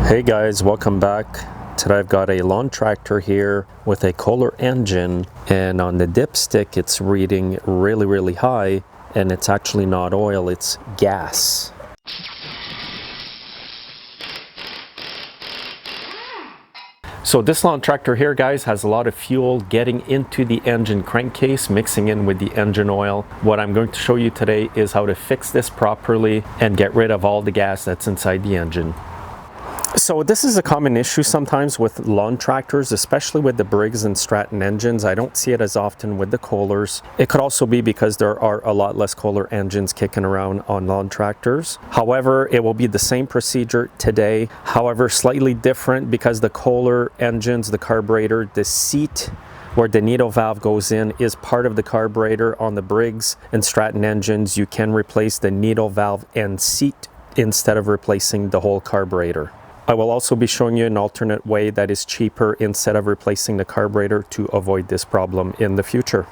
Hey guys, welcome back. Today I've got a lawn tractor here with a Kohler engine, and on the dipstick it's reading really high, and it's actually not oil, it's gas. So this lawn tractor here, guys, has a lot of fuel getting into the engine crankcase, mixing in with the engine oil. What I'm going to show you today is how to fix this properly and get rid of all the gas that's inside the engine. So this is a common issue sometimes with lawn tractors, especially with the Briggs and Stratton engines. I don't see it as often with the Kohlers. It could also be because there are a lot less Kohler engines kicking around on lawn tractors. However, it will be the same procedure today. However, slightly different because the Kohler engines, the carburetor, the seat where the needle valve goes in is part of the carburetor. On the Briggs and Stratton engines, you can replace the needle valve and seat instead of replacing the whole carburetor. I will also be showing you an alternate way that is cheaper instead of replacing the carburetor to avoid this problem in the future.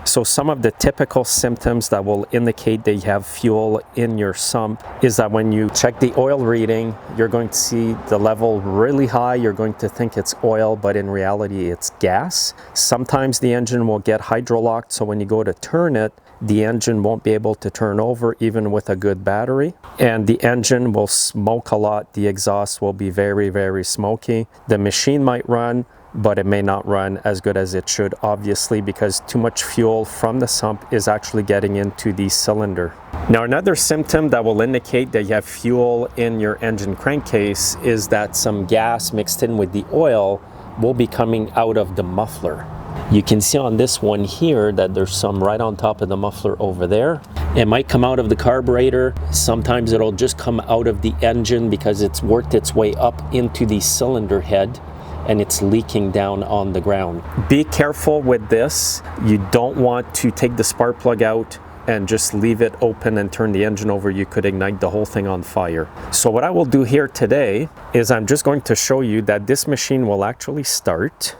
So some of the typical symptoms that will indicate that you have fuel in your sump is that when you check the oil reading, you're going to see the level really high. You're going to think it's oil, but in reality it's gas. Sometimes the engine will get hydrolocked, so when you go to turn it, the engine won't be able to turn over even with a good battery, and the engine will smoke a lot. The exhaust will be very smoky. The machine might run, but it may not run as good as it should, obviously, because too much fuel from the sump is actually getting into the cylinder. Now, another symptom that will indicate that you have fuel in your engine crankcase is that some gas mixed in with the oil will be coming out of the muffler. You can see on this one here that there's some right on top of the muffler over there. It might come out of the carburetor. Sometimes it'll just come out of the engine because it's worked its way up into the cylinder head and it's leaking down on the ground. Be careful with this. You don't want to take the spark plug out and just leave it open and turn the engine over. You could ignite the whole thing on fire. So what I will do here today is I'm just going to show you that this machine will actually start.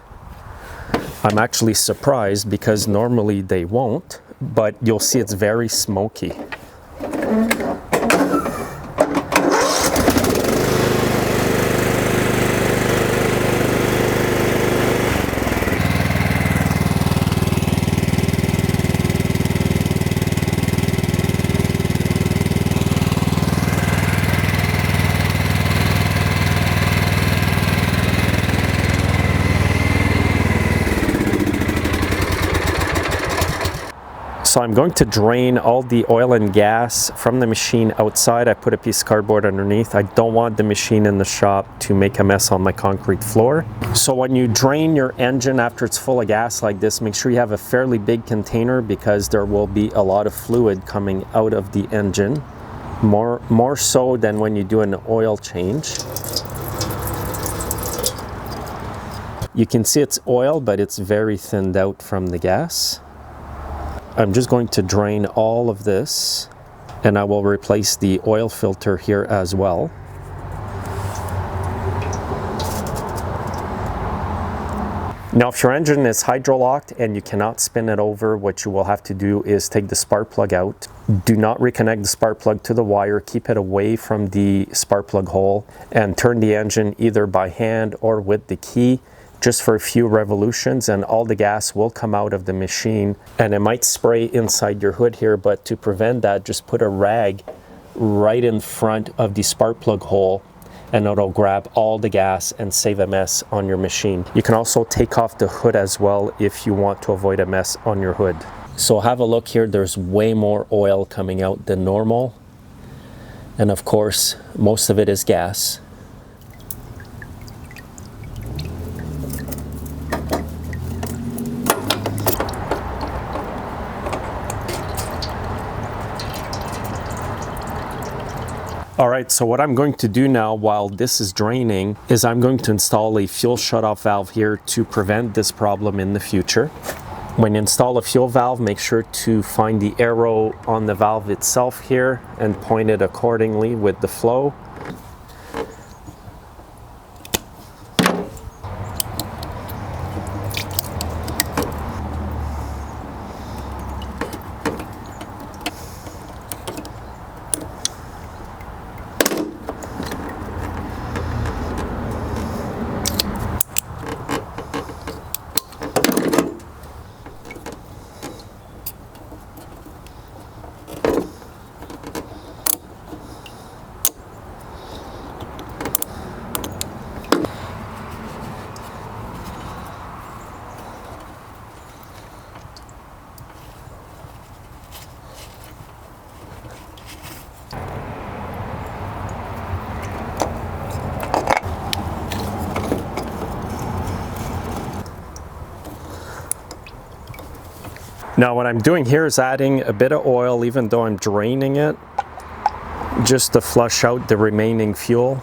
I'm actually surprised because normally they won't, but you'll see it's very smoky. So I'm going to drain all the oil and gas from the machine outside. I put a piece of cardboard underneath. I don't want the machine in the shop to make a mess on my concrete floor. So when you drain your engine after it's full of gas like this, make sure you have a fairly big container because there will be a lot of fluid coming out of the engine, more so than when you do an oil change. You can see it's oil, but it's very thinned out from the gas. I'm just going to drain all of this, and I will replace the oil filter here as well. Now, if your engine is hydrolocked and you cannot spin it over, what you will have to do is take the spark plug out. Do not reconnect the spark plug to the wire. Keep it away from the spark plug hole and turn the engine either by hand or with the key, just for a few revolutions, and all the gas will come out of the machine, and it might spray inside your hood here. But to prevent that, just put a rag right in front of the spark plug hole and it'll grab all the gas and save a mess on your machine. You can also take off the hood as well if you want to avoid a mess on your hood. So have a look here, there's way more oil coming out than normal, and of course most of it is gas. All right, so what I'm going to do now while this is draining is I'm going to install a fuel shutoff valve here to prevent this problem in the future. When you install a fuel valve, make sure to find the arrow on the valve itself here and point it accordingly with the flow. Now what I'm doing here is adding a bit of oil, even though I'm draining it, just to flush out the remaining fuel.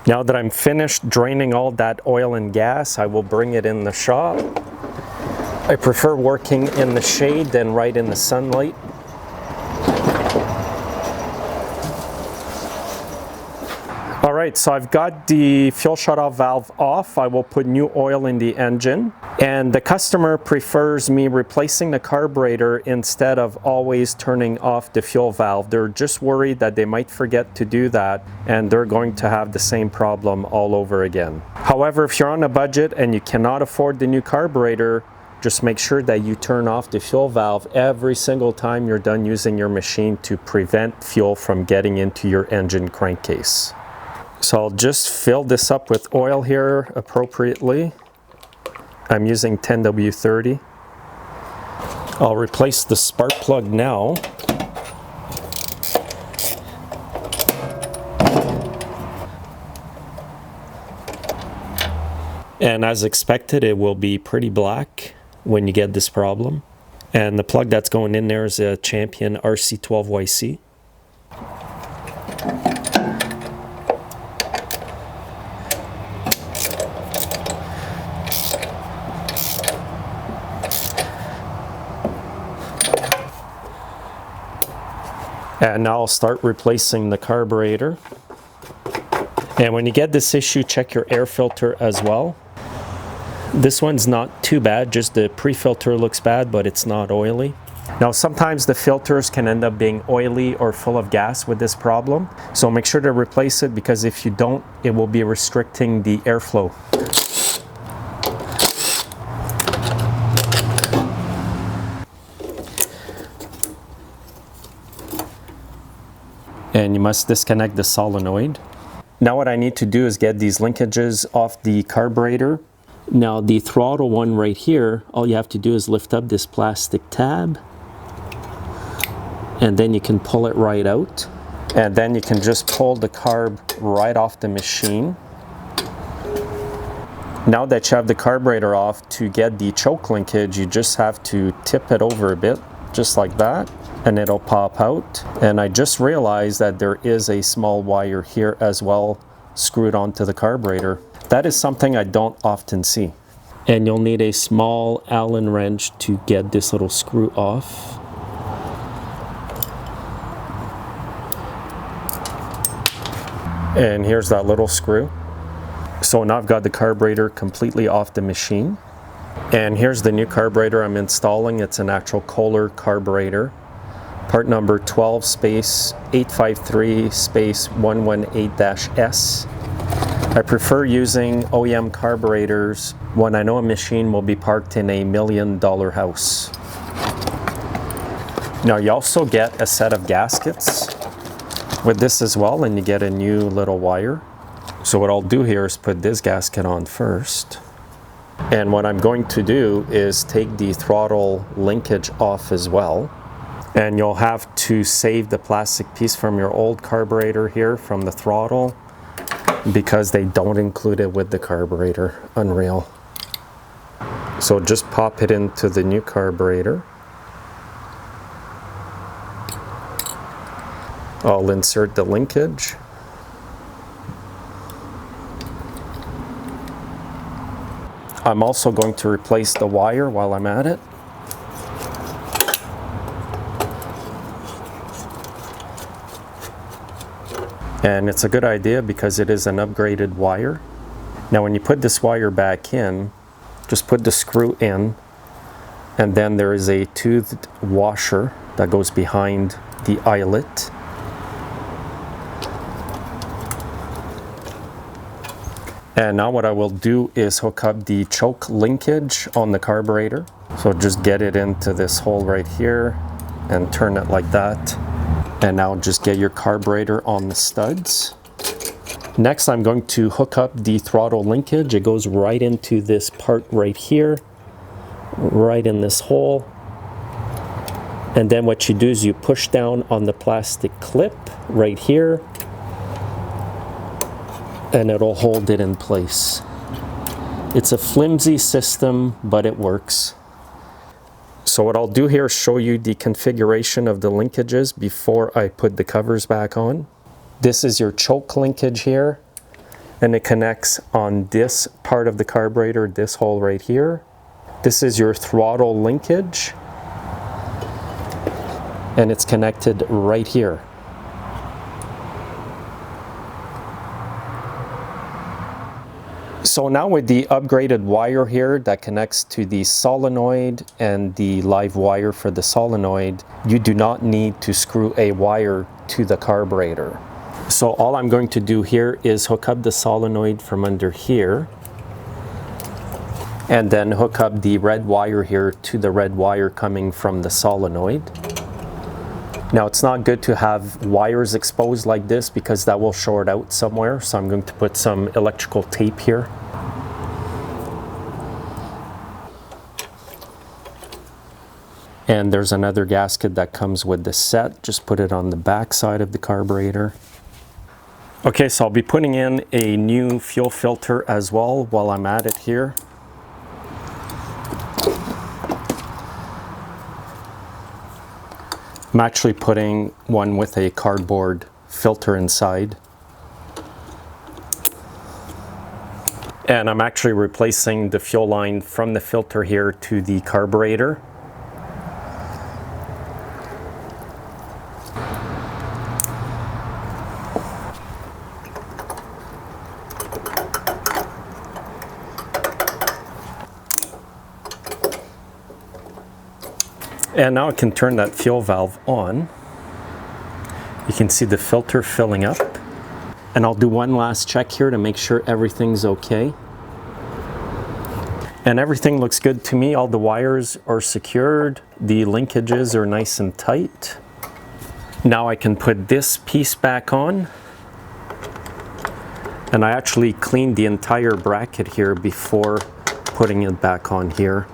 Now that I'm finished draining all that oil and gas, I will bring it in the shop. I prefer working in the shade than right in the sunlight. Alright, so I've got the fuel shutoff valve off. I will put new oil in the engine. And the customer prefers me replacing the carburetor instead of always turning off the fuel valve. They're just worried that they might forget to do that and they're going to have the same problem all over again. However, if you're on a budget and you cannot afford the new carburetor, just make sure that you turn off the fuel valve every single time you're done using your machine to prevent fuel from getting into your engine crankcase. So I'll just fill this up with oil here appropriately. I'm using 10W30. I'll replace the spark plug now. And as expected, it will be pretty black when you get this problem. And the plug that's going in there is a Champion RC12YC. And now I'll start replacing the carburetor. And when you get this issue, check your air filter as well. This one's not too bad, just the pre-filter looks bad, but it's not oily. Now sometimes the filters can end up being oily or full of gas with this problem. So make sure to replace it, because if you don't, it will be restricting the airflow. And you must disconnect the solenoid. Now what I need to do is get these linkages off the carburetor. Now the throttle one right here, all you have to do is lift up this plastic tab and then you can pull it right out, and then you can just pull the carb right off the machine. Now that you have the carburetor off, to get the choke linkage, you just have to tip it over a bit, just like that, and it'll pop out. And I just realized that there is a small wire here as well, screwed onto the carburetor. That is something I don't often see. And you'll need a small Allen wrench to get this little screw off. And here's that little screw. So now I've got the carburetor completely off the machine. And here's the new carburetor I'm installing. It's an actual Kohler carburetor. Part number 12-853-118-S. I prefer using OEM carburetors when I know a machine will be parked in a $1 million house. Now you also get a set of gaskets with this as well, and you get a new little wire. So what I'll do here is put this gasket on first. And what I'm going to do is take the throttle linkage off as well. And you'll have to save the plastic piece from your old carburetor here from the throttle, because they don't include it with the carburetor. Unreal. So just pop it into the new carburetor. I'll insert the linkage. I'm also going to replace the wire while I'm at it. And it's a good idea because it is an upgraded wire. Now when you put this wire back in, just put the screw in, and then there is a toothed washer that goes behind the eyelet. And now what I will do is hook up the choke linkage on the carburetor. So just get it into this hole right here and turn it like that. And now just get your carburetor on the studs. Next, I'm going to hook up the throttle linkage. It goes right into this part right here, right in this hole. And then what you do is you push down on the plastic clip right here, and it'll hold it in place. It's a flimsy system, but it works. So what I'll do here is show you the configuration of the linkages before I put the covers back on. This is your choke linkage here, and it connects on this part of the carburetor, this hole right here. This is your throttle linkage, and it's connected right here. So now with the upgraded wire here that connects to the solenoid and the live wire for the solenoid, you do not need to screw a wire to the carburetor. So all I'm going to do here is hook up the solenoid from under here, and then hook up the red wire here to the red wire coming from the solenoid. Now it's not good to have wires exposed like this because that will short out somewhere, so I'm going to put some electrical tape here. And there's another gasket that comes with the set, just put it on the back side of the carburetor. Okay, so I'll be putting in a new fuel filter as well while I'm at it here. I'm actually putting one with a cardboard filter inside. And I'm actually replacing the fuel line from the filter here to the carburetor. And now I can turn that fuel valve on. You can see the filter filling up. And I'll do one last check here to make sure everything's okay. And everything looks good to me. All the wires are secured. The linkages are nice and tight. Now I can put this piece back on. And I actually cleaned the entire bracket here before putting it back on here.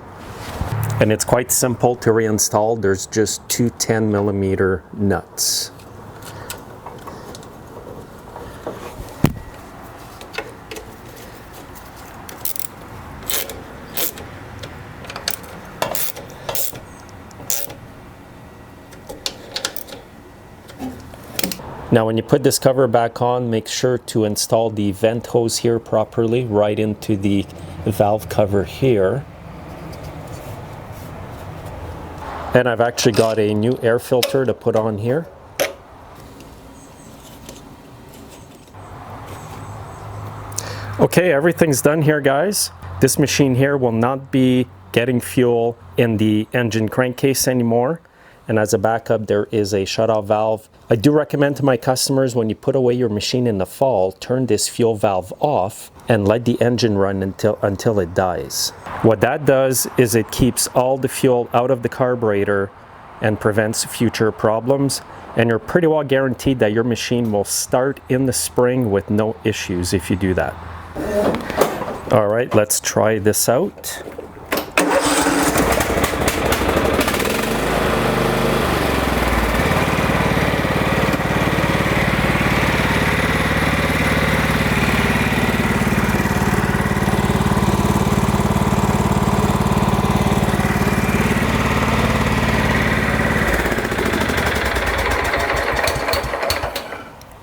And it's quite simple to reinstall. There's just two 10mm nuts. Now when you put this cover back on, make sure to install the vent hose here properly right into the valve cover here. And I've actually got a new air filter to put on here. Okay, everything's done here, guys. This machine here will not be getting fuel in the engine crankcase anymore. And as a backup, there is a shutoff valve. I do recommend to my customers, when you put away your machine in the fall, turn this fuel valve off and let the engine run until it dies. What that does is it keeps all the fuel out of the carburetor and prevents future problems. And you're pretty well guaranteed that your machine will start in the spring with no issues if you do that. All right, let's try this out.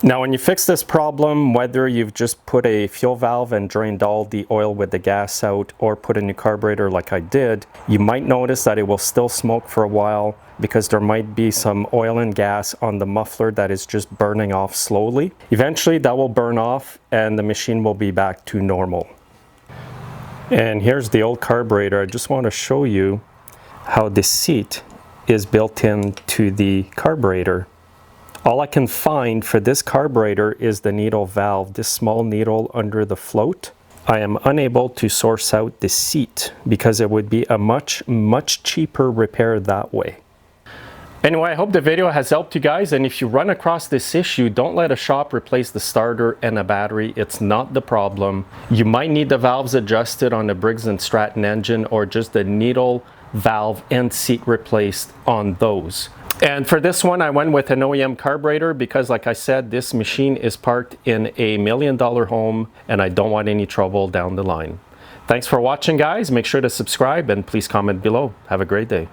Now when you fix this problem, whether you've just put a fuel valve and drained all the oil with the gas out or put a new carburetor like I did, you might notice that it will still smoke for a while because there might be some oil and gas on the muffler that is just burning off slowly. Eventually that will burn off and the machine will be back to normal. And here's the old carburetor. I just want to show you how the seat is built into the carburetor. All I can find for this carburetor is the needle valve, this small needle under the float. I am unable to source out the seat because it would be a much cheaper repair that way. Anyway, I hope the video has helped you guys, and if you run across this issue, don't let a shop replace the starter and a battery. It's not the problem. You might need the valves adjusted on the Briggs & Stratton engine or just the needle valve and seat replaced on those. And for this one, I went with an OEM carburetor because, like I said, this machine is parked in a $1 million home and I don't want any trouble down the line. Thanks for watching, guys. Make sure to subscribe and please comment below. Have a great day.